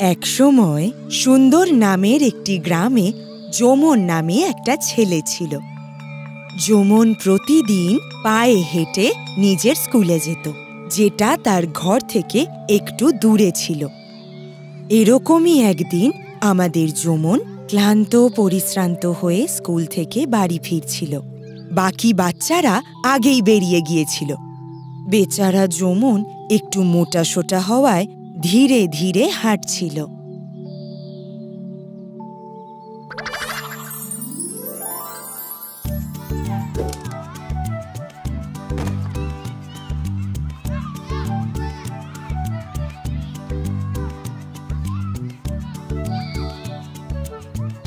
একসময় সুন্দর নামের একটি গ্রামে যমন নামে একটা ছেলে ছিল। যমন প্রতিদিন পায়ে হেঁটে নিজের স্কুলে যেত, যেটা তার ঘর থেকে একটু দূরে ছিল। এরকমই একদিন আমাদের যমন ক্লান্ত পরিশ্রান্ত হয়ে স্কুল থেকে বাড়ি ফিরছিল। বাকি বাচ্চারা আগেই বেরিয়ে গিয়েছিল। বেচারা যমন একটু মোটাসোটা হওয়ায় ধীরে ধীরে হাঁটছিল।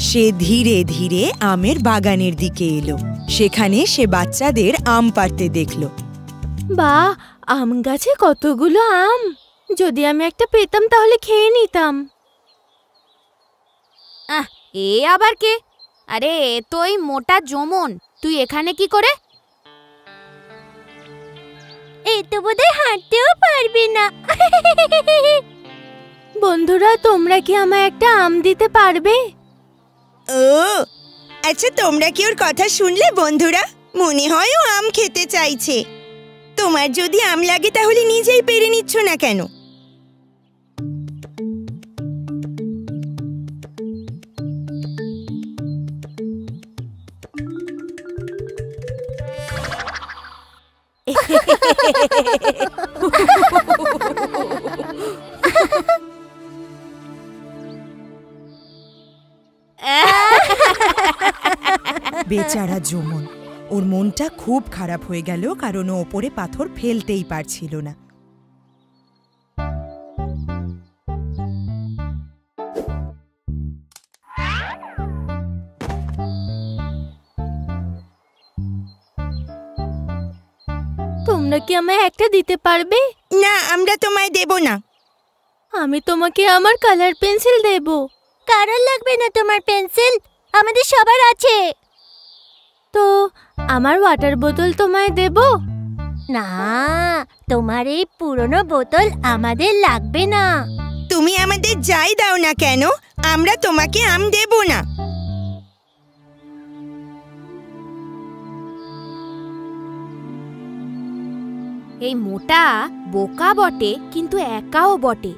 সে ধীরে ধীরে আমের বাগানের দিকে এলো। সেখানে সে বাচ্চাদের আম পাড়তে দেখল। বাহ, আম গাছে কতগুলো আম! যদি আমি একটা পেতাম তাহলে খেয়ে নিতাম। এ আবার কে? আরে তুই মোটা যমন, তুই এখানে কি করে? এই তো বোধহয় হাঁটতেও পারবি না। বন্ধুরা, তোমরা কি আমায় একটা আম দিতে পারবে? ও আচ্ছা, তোমরা কি ওর কথা শুনলে বন্ধুরা? মনে হয় ও আম খেতে চাইছে। তোমার যদি আম লাগে তাহলে নিজেই পেরে নিচ্ছ না কেন? বেচারা যমন, ওর মনটা খুব খারাপ হয়ে গেল, কারণ ও ওপরে পাথর ফেলতেই পারছিল না। তোমরা কি আমায় একটা দিতে পারবে? না, আমরা তোমায় দেব না। আমি তোমাকে আমার কালার পেন্সিল দেব। কারোর লাগবে না তোমার পেন্সিল, আমাদের সবার আছে। তো আমার ওয়াটার বোতল তোমায় দেব? না, তোমার এই পুরনো বোতল আমাদের লাগবে না। তুমি আমাদের যাই দাও না কেন, আমরা তোমাকে আম দেব না। এই মোটা বোকা বটে, কিন্তু একাও বটে।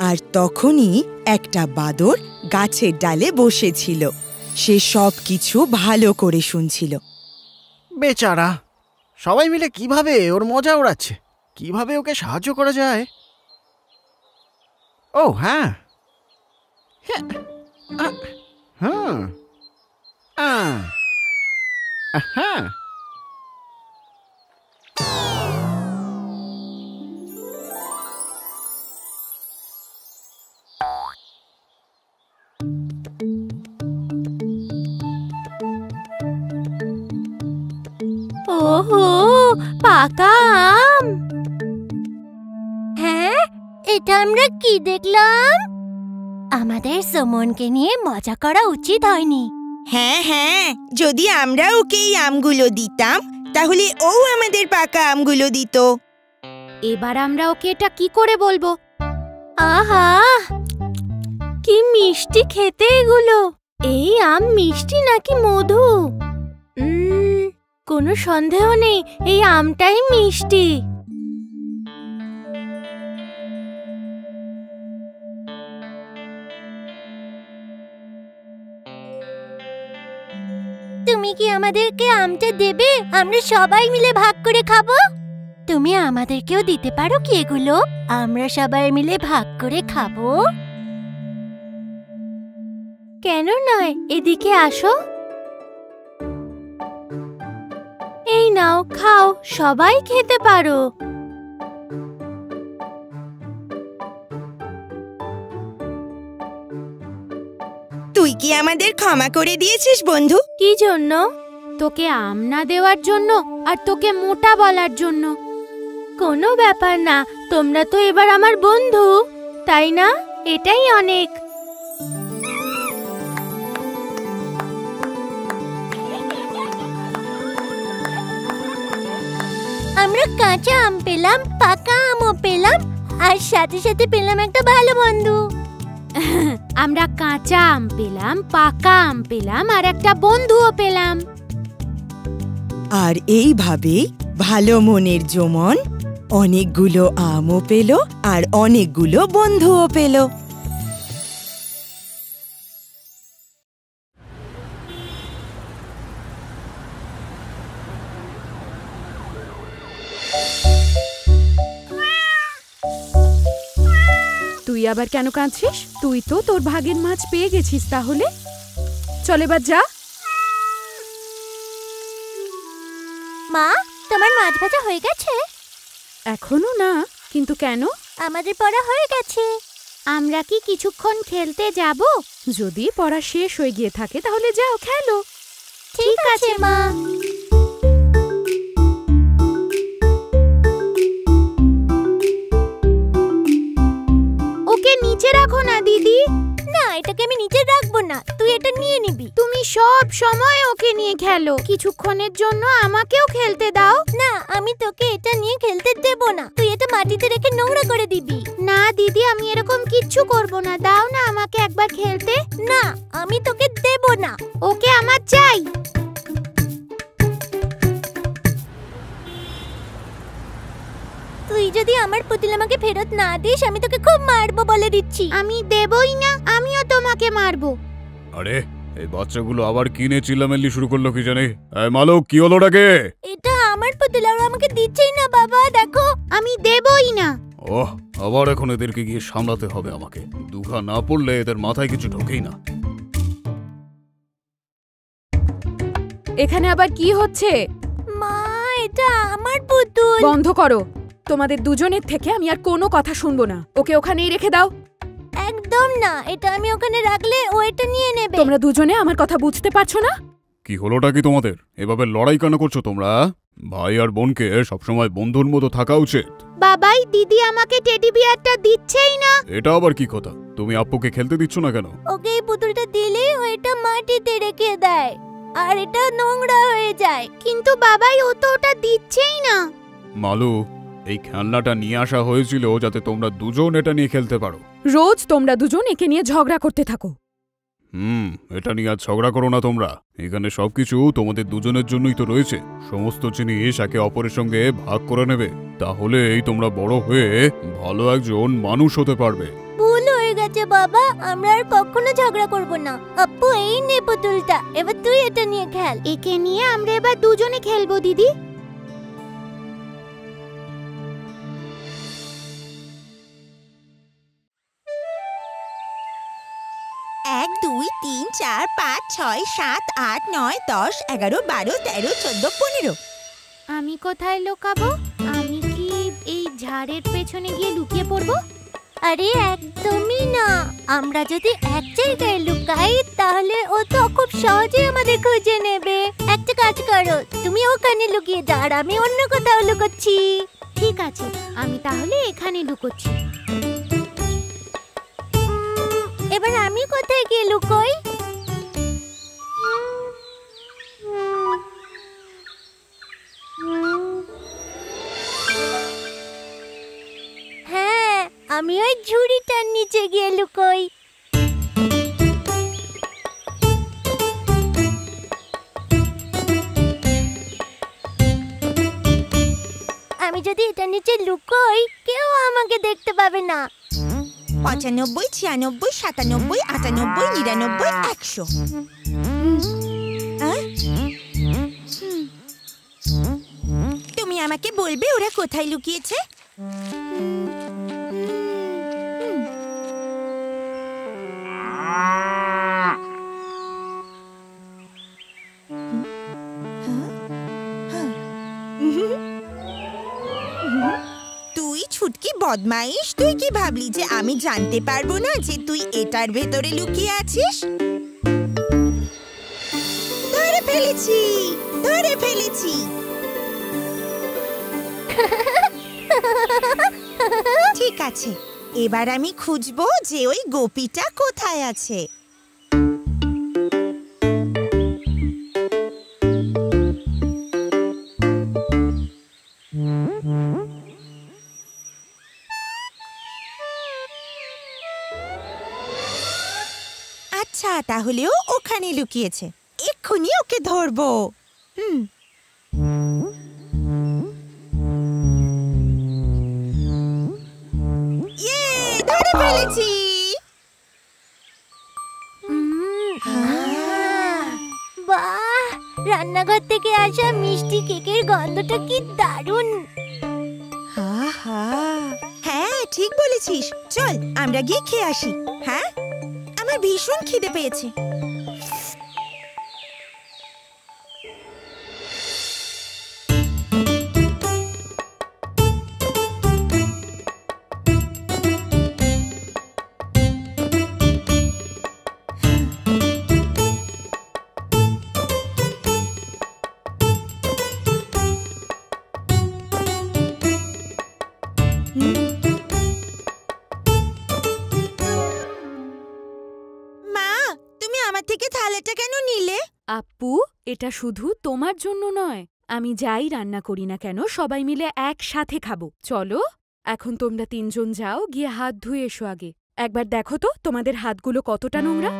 আর তখনই একটা বাদর গাছের ডালে বসেছিল। সে সব কিছু ভালো করে শুনছিল। বেচারা, সবাই মিলে কিভাবে ওর মজা ওড়াচ্ছে। কিভাবে ওকে সাহায্য করা যায়? ও হ্যাঁ, হ্যাঁ, ওহো, পাকা আম! হ্যাঁ, এটা আমরা কি দেখলাম? আমাদের সুমনকে নিয়ে মজা করা উচিত হয়নি। হ্যাঁ হ্যাঁ, যদি আমরা ওকে এই আমগুলো দিতাম তাহলে ও আমাদের পাকা আমগুলো দিত। এবার আমরা ওকে এটা কি করে বলবো? আহা, কি মিষ্টি খেতে এগুলো! এই আম মিষ্টি নাকি মধু? কোনো সন্দেহ নেই, এই আমটাই মিষ্টি। তুমি কি আমাদেরকে আমটা দেবে? আমরা সবাই মিলে ভাগ করে খাবো। তুমি আমাদেরকেও দিতে পারো কি এগুলো? আমরা সবাই মিলে ভাগ করে খাবো। কেন নয়, এদিকে আসো। এই নাও, খাও, সবাই খেতে পারো। তুই কি আমাদের ক্ষমা করে দিয়েছিস বন্ধু? কি জন্য? তোকে আম না দেওয়ার জন্য আর তোকে মোটা বলার জন্য। কোনো ব্যাপার না, তোমরা তো এবার আমার বন্ধু, তাই না? এটাই অনেক। আমরা কাঁচা আম পেলাম, পাকা আমও পেলাম, আর সাথে সাথে পেলাম একটা ভালো বন্ধু। আমরা কাঁচা আম পেলাম, পাকা আম পেলাম, আর একটা বন্ধুও পেলাম। আর এইভাবেই ভালো মনের যোমন অনেকগুলো আমও পেল আর অনেকগুলো বন্ধুও পেল। তুই আবার কেন কাঁদছিস? তুই তো তোর ভাগের মাছ পেয়ে গেছিস। তাহলে চল এবার যা। মা, তোমার মাছ ভাজা হয়ে গেছে? এখনো না, কিন্তু কেন? আমাদের পড়া হয়ে গেছে। আমরা কি কিছুক্ষণ খেলতে যাব? যদি পড়া শেষ হয়ে গিয়ে থাকে তাহলে যাও, খেলো। ঠিক আছে মা। ওকে নিচে রাখো না দিদি। না, এটাকে আমি নিচে রাখবো না, তুই এটা নিয়ে নিবি। তুমি সব সময় ওকে নিয়ে খেলো, কিছুক্ষণের জন্য আমাকেও খেলতে দাও। না, আমি তোকে এটা নিয়ে খেলতে দেব না, তুই এটা মাটিতে রেখে নোংরা করে দিবি। না দিদি, আমি এরকম কিচ্ছু করব না, দাও না আমাকে একবার খেলতে। না, আমি তোকে দেব না। ওকে আমার চাই। তুই যদি আমার পুতুল আমাকে ফেরত না দিস, আমি তোকে খুব মারবো বলে দিচ্ছি। আমি দেবই না, আমিও তোমাকে মারবো। আরে এই বাচ্চাগুলো আবার কিনে চিল্লামিল্লি শুরু করলো কি জানি। এই মালক, কি হলো ওটাকে? এটা আমার পুতুল, আর আমাকে দিচ্ছেই না বাবা, দেখো। আমি দেবই না। ওহ, আবার এখন এদেরকে গিয়ে সামলাতে হবে আমাকে। দুঘা না পড়লে এদের মাথায় কিছু ঢোকেই না। এখানে আবার কি হচ্ছে? মা, এটা আমার পুতুল। বন্ধ করো। তোমাদের দুজনের থেকে আমি আর কোনো কথা শুনবো না। ওকে ওখানেই রেখে দাও। একদম না, এটা আমি ওখানে রাখলে ও এটা নিয়ে নেবে। তোমরা দুজনে আমার কথা বুঝতে পারছো না? কি হলোটা কি তোমাদের? এভাবে লড়াই কেন করছো তোমরা? ভাই আর বোনকে সবসময় বন্ধুর মতো থাকা উচিত। বাবাই, দিদি আমাকে টেডি বিয়ারটা দিচ্ছেই না। এটা আবার কি কথা? তুমি আপ্পুকে খেলতে দিচ্ছ না কেন? ওকে এই পুতুলটা দিলেই ও এটা মাটিতে রেখে দেয় আর এটা নোংরা হয়ে যায়। কিন্তু বাবাই, ও তো ওটা দিচ্ছেই না। মালু, এই খেলনাটা নিয়ে আসা হয়েছিল যাতে তোমরা দুজন এটা নিয়ে খেলতে পারো। রোজ তোমরা দুজন একে নিয়ে ঝগড়া করতে থাকো। এটা নিয়ে আর ঝগড়া করো না তোমরা। এখানে সবকিছু তোমাদের দুজনের জন্যই তো রয়েছে। সমস্ত জিনিস একে অপরের সঙ্গে ভাগ করে নেবে, তাহলে এই তোমরা বড় হয়ে ভালো একজন মানুষ হতে পারবে। ভুল হয়ে গেছে বাবা, আমরা আর কখনো ঝগড়া করব না। আপ্পু, এই নে পুতুলটা, এবার তুই এটা নিয়ে খেল। একে নিয়ে আমরা এবার দুজনে খেলবো দিদি। 1 2 3 4 5 6 7 8 9 10 11 12 13 14 15। আমি কোথায় লুকাবো? আমি কি এই ঝাড়ের পেছনে গিয়ে লুকিয়ে পড়বো? আরে একদমই না, আমরা যদি এক জায়গায় লুকাই তাহলে ও তো খুব সহজেই আমাদের খুঁজে নেবে। একটা কাজ করো, তুমি ওখানে লুকিয়ে যাও আর আমি অন্য কোথাও লুকোচ্ছি। ঠিক আছে, আমি তাহলে এখানে লুকোচ্ছি। এবার আমি কোথায় গিয়ে লুকোই? হ্যাঁ, আমি ওই ঝুড়িটার নিচে গিয়ে লুকোই। আমি যদি এটার নিচে লুকোই, কেউ আমাকে দেখতে পাবে না। 95 96 97 98 99 100। তুমি আমাকে বলবে ওরা কোথায় লুকিয়েছে? তুই ছুটকি বদমাইশ, তুই কি ভাবলি যে আমি জানতে পারবো না যে তুই এটার ভেতরে লুকিয়ে আছিস? ধরে ফেলেছি, ধরে ফেলেছি। ঠিক আছে, এবার আমি খুঁজবো যে ওই গোপীটা কোথায় আছে। আচ্ছা, তাহলেও ওখানে লুকিয়েছে। এক্ষুনি ওকে ধরবো। ইয়ে, ধরে ফেলেছি। বাহ, রান্নাঘর থেকে আসা মিষ্টি কেকের গন্ধটা কি দারুণ। হ্যাঁ, ঠিক বলেছিস। চল আমরা গিয়ে খেয়ে আসি। হ্যাঁ, আমার ভীষণ খিদে পেয়েছে। আপু, এটা শুধু তোমার জন্য নয়। আমি যাই রান্না করি না কেন, সবাই মিলে একসাথে খাবো। চলো, এখন তোমরা 3 জন যাও, গিয়ে হাত ধুয়ে এসো আগে। একবার দেখো তো তোমাদের হাতগুলো কতটা নোংরা।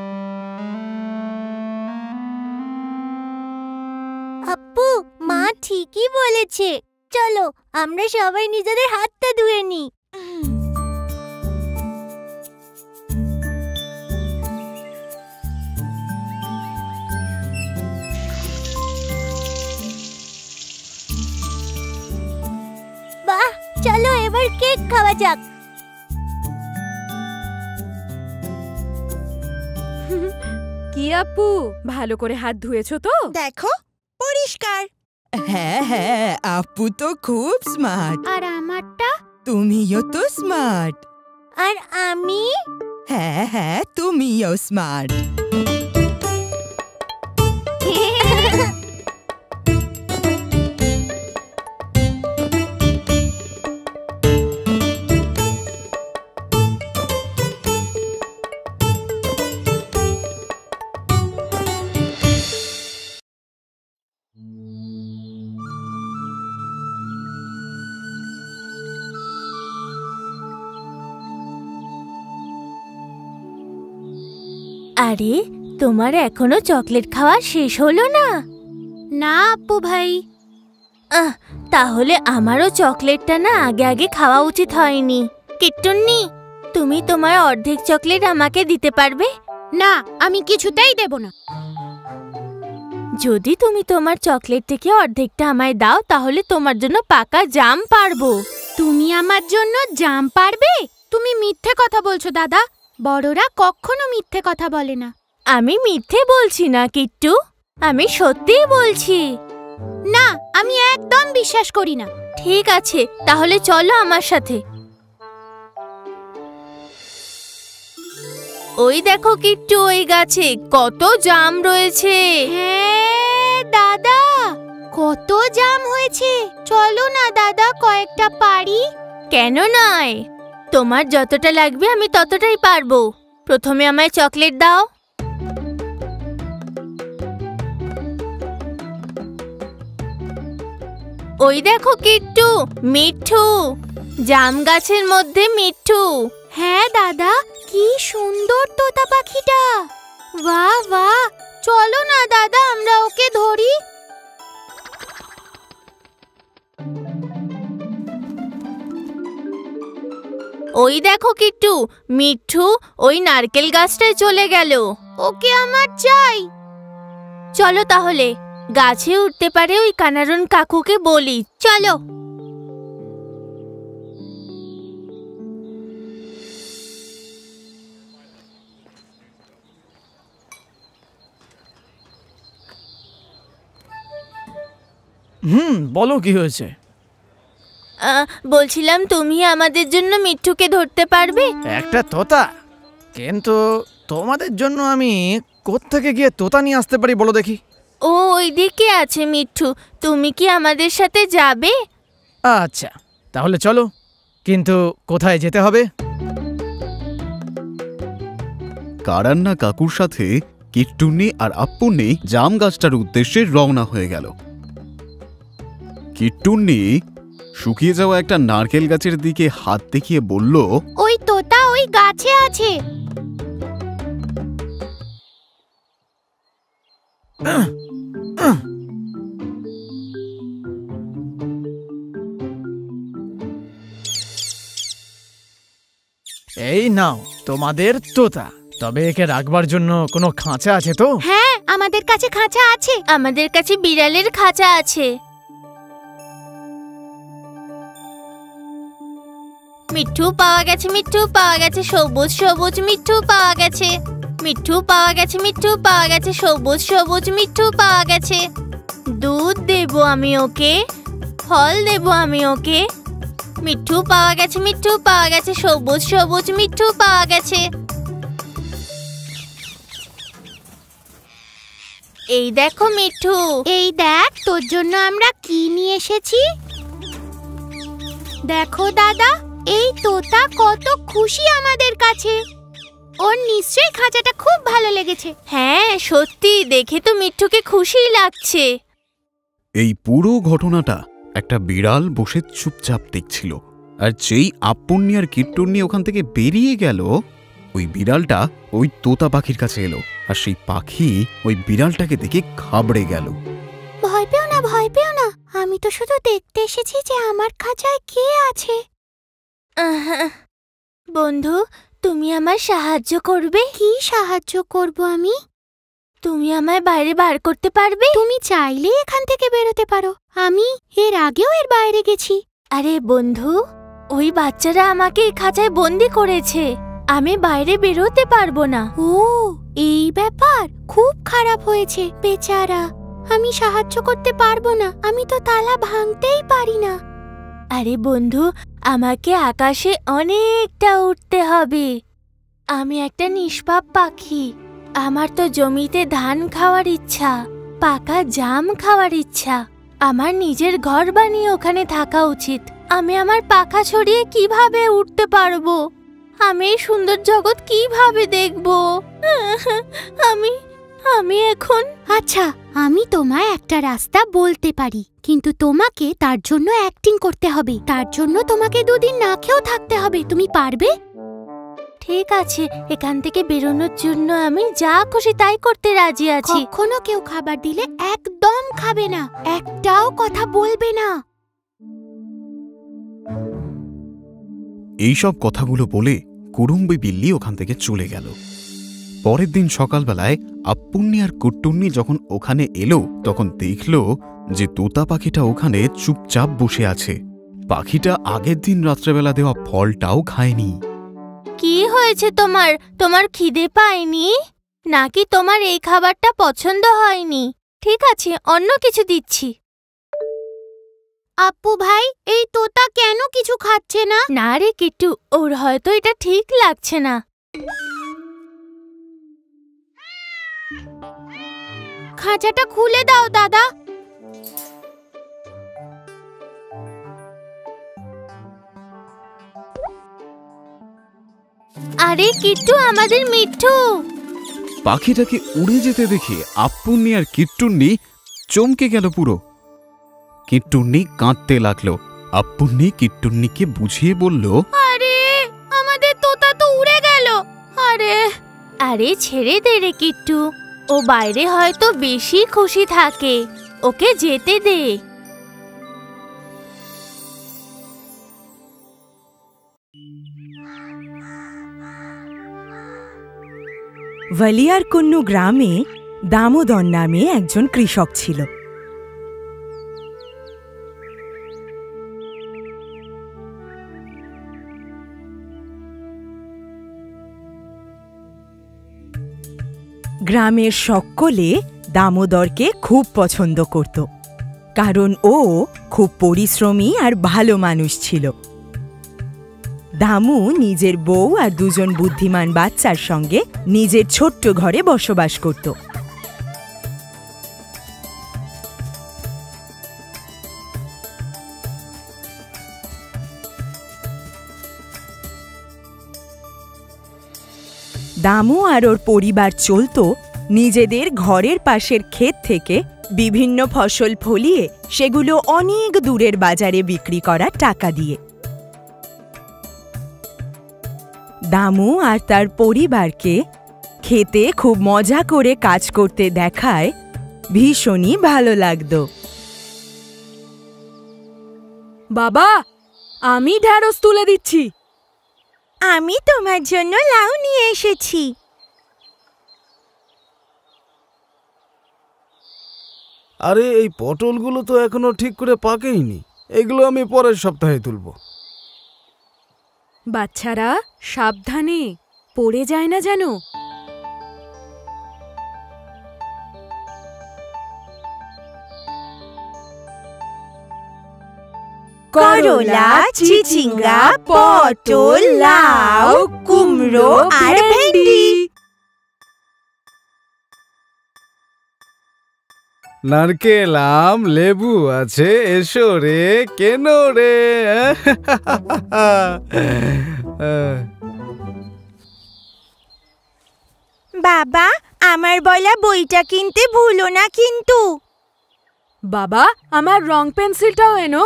আপু, মা ঠিকই বলেছে। চলো আমরা সবাই নিজেদের হাতটা ধুয়ে নিই। বাহ, চলো এবার কেক খাওয়া যাক। কি আপু, ভালো করে হাত ধুয়েছো তো? দেখো, পরিষ্কার। হ্যাঁ হ্যাঁ, আপু তো খুব স্মার্ট। আর আমারটা? তুমিও তো স্মার্ট। আর আমি? হ্যাঁ হ্যাঁ, তুমিও স্মার্ট। আরে, তোমার এখনো চকলেট খাওয়া শেষ হলো না? না আপু ভাই। তাহলে আমারও চকলেটটা না আগে আগে খাওয়া উচিত হয়নি। কিট্টুন্নি, তুমি তোমার অর্ধেক চকলেট আমাকে দিতে পারবে? না, আমি কিছুতেই দেব না। যদি তুমি তোমার চকলেট থেকে অর্ধেকটা আমায় দাও, তাহলে তোমার জন্য পাকা জাম পারবো। তুমি আমার জন্য জাম পারবে? তুমি মিথ্যে কথা বলছো দাদা। বড়রা কখনো মিথ্যে কথা বলে না। আমি মিথ্যে বলছি না কিট্টু, আমি সত্যিই বলছি। না, আমি একদম বিশ্বাস করি না। ঠিক আছে, তাহলে চলো আমার সাথে। ওই দেখো কিট্টু, ওই গাছে কত জাম রয়েছে। হ্যাঁ দাদা, কত জাম হয়েছে। চলো না দাদা, কয়েকটা পারি। কেন নয়, তোমার যতটা লাগবে আমি ততটাই পারবো। প্রথমে আমায় চকলেট দাও। ওই দেখো কিট্টু, মিঠু, জাম গাছের মধ্যে মিঠু। হ্যাঁ দাদা, কি সুন্দর তোতা পাখিটা। বাহ বাহ, চলো না দাদা আমরা ওকে ধরি। ওই দেখো কিট্টু, মিঠু ওই নারকেল গাছটায় চলে গেল। ওকে আমার চাই। চলো তাহলে, গাছে উঠতে পারে ওই কানারুন কাকুকে বলি। চলো। বলো কি হয়েছে? বলছিলাম তুমি আমাদের জন্য মিঠুকে ধরতে পারবে? একটা তোতা? কিন্তু তোমাদের জন্য আমি কোত্থেকে গিয়ে তোতা নিয়ে আসতে পারি বলো দেখি? ও ওইদিকে আছে মিঠু, তুমি কি আমাদের সাথে যাবে? আচ্ছা, তাহলে চলো। কিন্তু কোথায় যেতে হবে? কারান্না কাকুর সাথে কিট্টুন্নি আর আপ্পুন্নি জাম গাছটার উদ্দেশ্যে রওনা হয়ে গেল। কিট্টুন্নি শুকিয়ে যাওয়া একটা নারকেল গাছের দিকে হাত দেখিয়ে বলল, ওই তোতা ওই গাছে আছে। এই নাও তোমাদের তোতা। তবে একে রাখবার জন্য কোনো খাঁচা আছে তো? হ্যাঁ, আমাদের কাছে খাঁচা আছে। আমাদের কাছে বিড়ালের খাঁচা আছে। মিঠু পাওয়া গেছে, মিঠু পাওয়া গেছে, সবুজ সবুজ মিঠু পাওয়া গেছে। মিঠু পাওয়া গেছে, মিঠু পাওয়া গেছে, সবুজ সবুজ মিঠু পাওয়া গেছে। দুধ দেবো আমি ওকে, ফল দেবো আমি ওকে। মিঠু পাওয়া গেছে, মিঠু পাওয়া গেছে, সবুজ সবুজ মিঠু পাওয়া গেছে। এই দেখো মিঠু, এই দেখ তোর জন্য আমরা কি নিয়ে এসেছি। দেখো দাদা, এই তোতা কত খুশি আমাদের কাছে। ওর নিশ্চয়ই খাঁচাটা খুব ভালো লেগেছে। হ্যাঁ সত্যি, দেখে তো মিঠুকে খুশিই লাগছে। এই পুরো ঘটনাটা একটা বিড়াল বসে চুপচাপ দেখছিল। আর যেই আপ্পন্নি আর কিট্টুন্নি ওখান থেকে বেরিয়ে গেল, ওই বিড়ালটা ওই তোতা পাখির কাছে এলো। আর সেই পাখি ওই বিড়ালটাকে দেখে ঘাবড়ে গেল। ভয় পেও না, ভয় পেও না, আমি তো শুধু দেখতে এসেছি যে আমার খাঁচায় কে আছে। বন্ধু, তুমি আমার সাহায্য করবে? কি সাহায্য করব আমি? তুমি আমায় বাইরে বার করতে পারবে? তুমি চাইলেই এখান থেকে বেরোতে পারো। আমি এর আগেও এর বাইরে গেছি। আরে বন্ধু, ওই বাচ্চারা আমাকে এই খাঁচায় বন্দি করেছে। আমি বাইরে বেরোতে পারবো না। ও, এই ব্যাপার খুব খারাপ হয়েছে বেচারা। আমি সাহায্য করতে পারবো না, আমি তো তালা ভাঙতেই পারি না। আরে বন্ধু, আমাকে আকাশে অনেকটা উঠতে হবে। আমি একটা নিষ্পাপ পাখি। আমার তো জমিতে ধান খাওয়ার ইচ্ছা, পাকা জাম খাওয়ার ইচ্ছা। আমার নিজের ঘর বানিয়ে ওখানে থাকা উচিত। আমি আমার পাখা ছড়িয়ে কিভাবে উঠতে পারবো? আমি এই সুন্দর জগৎ কিভাবে দেখবো? আমি এখন... আচ্ছা, আমি তোমায় একটা রাস্তা বলতে পারি, কিন্তু তোমাকে তার জন্য অ্যাক্টিং করতে হবে। তার জন্য তোমাকে 2 দিন না খেয়েও থাকতে হবে। তুমি পারবে? ঠিক আছে, এখান থেকে বেরোনোর জন্য আমি যা খুশি তাই করতে রাজি আছি। কখনো কেউ খাবার দিলে একদম খাবে না, একটাও কথা বলবে না। এইসব কথাগুলো বলে কুড়ুম্বি বিল্লি ওখান থেকে চলে গেল। পরের দিন সকালবেলায় আপ্পুন্নি আর কুট্টুন্নি যখন ওখানে এলো, তখন দেখল যে তোতা পাখিটা ওখানে চুপচাপ বসে আছে। পাখিটা আগের দিন রাত্রেবেলা দেওয়া ফলটাও খায়নি। কি হয়েছে তোমার? তোমার খিদে পায়নি নাকি তোমার এই খাবারটা পছন্দ হয়নি? ঠিক আছে, অন্য কিছু দিচ্ছি। আপু ভাই, এই তোতা কেন কিছু খাচ্ছে না? না রে কিট্টু, ওর হয়তো এটা ঠিক লাগছে না। খাঁচাটা খুলে দাও দাদা। আরে কিট্টু, আমাদের মিঠু। পাখিটাকে উড়ে যেতে দেখে আপ্পুন্নি আর কিট্টুন্নি চমকে গেল পুরো। কিট্টুন্নি কাঁদতে লাগলো। আপ্পুন্নি কিট্টুন্নিকে বুঝিয়ে বলল, আরে আমাদের তোতা তো উড়ে গেল। আরে ছেড়ে দে রে কিট্টু, ও বাইরে হয়তো বেশি খুশি থাকে, ওকে যেতে দে। ভালিয়ারকুন্নু গ্রামে দামোদর নামে একজন কৃষক ছিল। গ্রামের সকলে দামোদরকে খুব পছন্দ করত, কারণ ও খুব পরিশ্রমী আর ভালো মানুষ ছিল। দামু নিজের বউ আর 2 জন বুদ্ধিমান বাচ্চার সঙ্গে নিজের ছোট্ট ঘরে বসবাস করত। দামু আর ওর পরিবার চলত নিজেদের ঘরের পাশের ক্ষেত থেকে বিভিন্ন ফসল ফলিয়ে সেগুলো অনেক দূরের বাজারে বিক্রি করার টাকা দিয়ে। দামু আর তার পরিবারকে খেতে খুব মজা করে কাজ করতে দেখায় ভীষণই ভালো লাগতো। বাবা, আমি ঢ্যাঁড়স তুলে দিচ্ছি। আমি তোমার জন্য লাউ নিয়ে এসেছি। আরে এই পটলগুলো তো এখনো ঠিক করে পাকেইনি, এগুলো আমি পরের সপ্তাহে তুলব। বাচ্চারা সাবধানে, পড়ে যায় না যেন। করলা, চিচিঙ্গা, পটল, লাউ, কুমড়ো আর ভেন্ডি। নারকেল, আম, লেবু আছে, এসো রে, কেন রে? বাবা, আমার বলা বইটা কিনতে ভুলো না কিন্তু। বাবা, আমার রং পেন্সিলটাও এনো।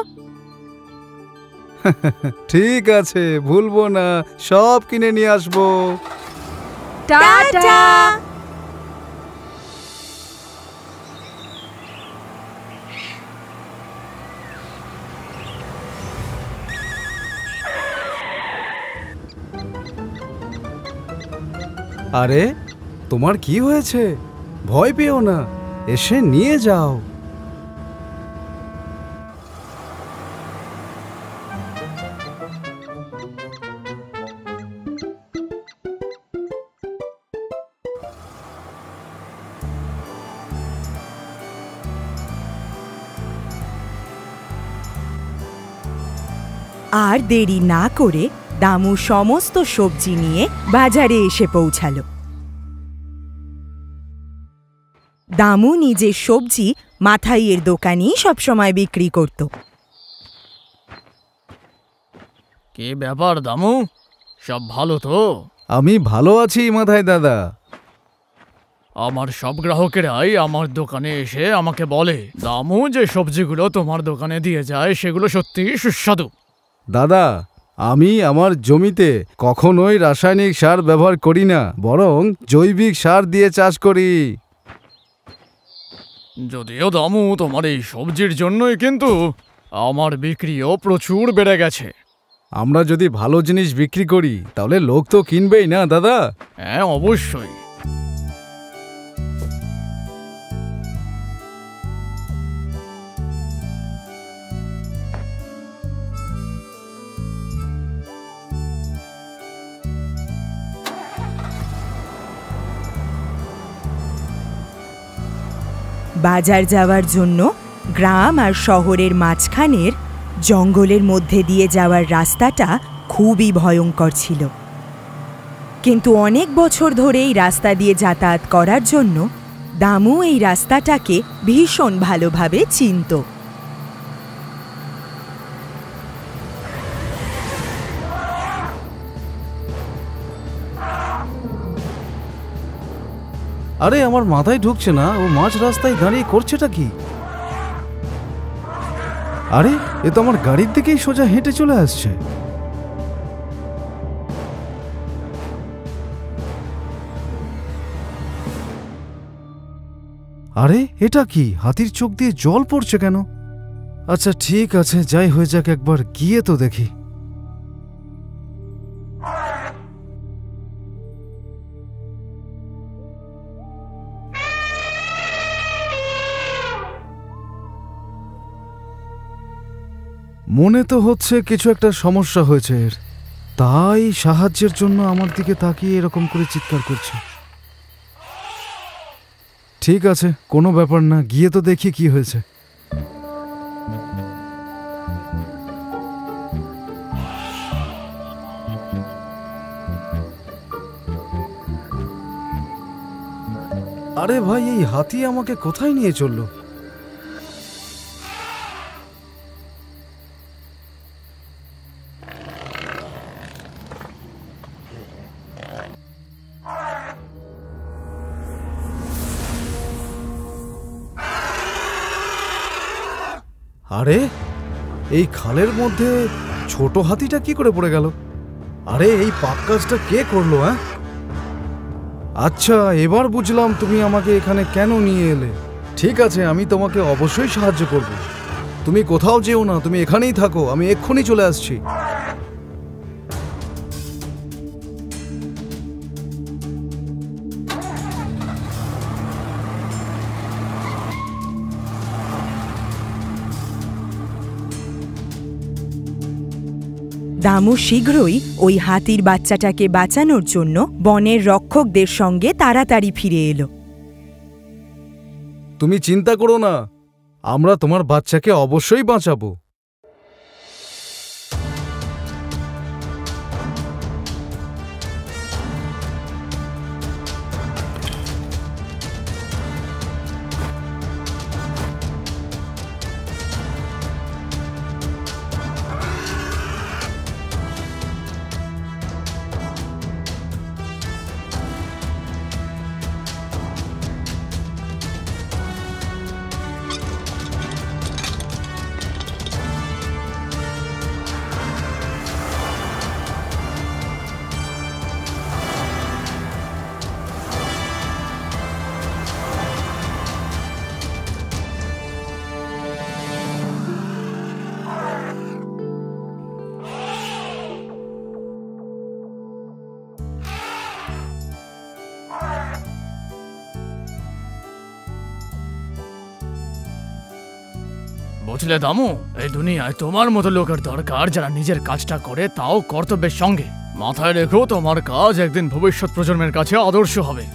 ঠিক আছে, ভুলবো না, সব কিনে নিয়ে আসবো। টাটা। আরে তোমার কি হয়েছে? ভয় পেও না, এসে নিয়ে যাও। আর দেরি না করে দামু সমস্ত সবজি নিয়ে বাজারে এসে পৌঁছালো। দামু নিজের সবজি মাথাইয়ের দোকানেই সবসময় বিক্রি করত। কি ব্যাপার দামু, সব ভালো তো? আমি ভালো আছি মাথায় দাদা। আমার সব গ্রাহকেরাই আমার দোকানে এসে আমাকে বলে দামু যে সবজিগুলো তোমার দোকানে দিয়ে যায় সেগুলো সত্যিই সুস্বাদু। দাদা, আমি আমার জমিতে কখনোই রাসায়নিক সার ব্যবহার করি না, বরং জৈবিক সার দিয়ে চাষ করি। যদিও দামু তোমার এই সবজির জন্যই কিন্তু আমার বিক্রিও প্রচুর বেড়ে গেছে। আমরা যদি ভালো জিনিস বিক্রি করি তাহলে লোক তো কিনবেই না দাদা? হ্যাঁ, অবশ্যই। বাজার যাওয়ার জন্য গ্রাম আর শহরের মাঝখানের জঙ্গলের মধ্যে দিয়ে যাওয়ার রাস্তাটা খুবই ভয়ঙ্কর ছিল। কিন্তু অনেক বছর ধরে এই রাস্তা দিয়ে যাতায়াত করার জন্য দামু এই রাস্তাটাকে ভীষণ ভালোভাবে চিনত। আরে আমার মাথায় ঢুকছে না, ও মাঝ রাস্তায় দাঁড়িয়ে করছেটা কি? আরে এ তো আমার গাড়ির দিকেই সোজা হেঁটে চলে আসছে। আরে এটা কি, হাতির চোখ দিয়ে জল পড়ছে কেন? আচ্ছা ঠিক আছে, যাই হয়ে যাক, একবার গিয়ে তো দেখি। মনে তো হচ্ছে কিছু একটা সমস্যা হয়েছে এর, তাই সাহায্যের জন্য আমার দিকে তাকিয়ে এরকম করে চিৎকার করছে। ঠিক আছে, কোনো ব্যাপার না, গিয়ে তো দেখি কি হয়েছে। আরে ভাই, এই হাতি আমাকে কোথায় নিয়ে চললো? আরে এই খালের মধ্যে ছোট হাতিটা কি করে পড়ে গেল? আরে এই পাপ কাজটা কে করলো? আচ্ছা, এবার বুঝলাম তুমি আমাকে এখানে কেন নিয়ে এলে। ঠিক আছে, আমি তোমাকে অবশ্যই সাহায্য করব। তুমি কোথাও যেও না, তুমি এখানেই থাকো, আমি এক্ষুনি চলে আসছি। দামু শীঘ্রই ওই হাতির বাচ্চাটাকে বাঁচানোর জন্য বনের রক্ষকদের সঙ্গে তাড়াতাড়ি ফিরে এলো। তুমি চিন্তা করো না, আমরা তোমার বাচ্চাকে অবশ্যই বাঁচাবো। বুঝলে দামু, এই দুনিয়ায় তোমার মতো লোকের দরকার যারা নিজের কাজটা করে, তাও কর্তব্যের সঙ্গে। মাথায় রেখো, তোমার কাজ একদিন ভবিষ্যৎ প্রজন্মের কাছে আদর্শ হবে।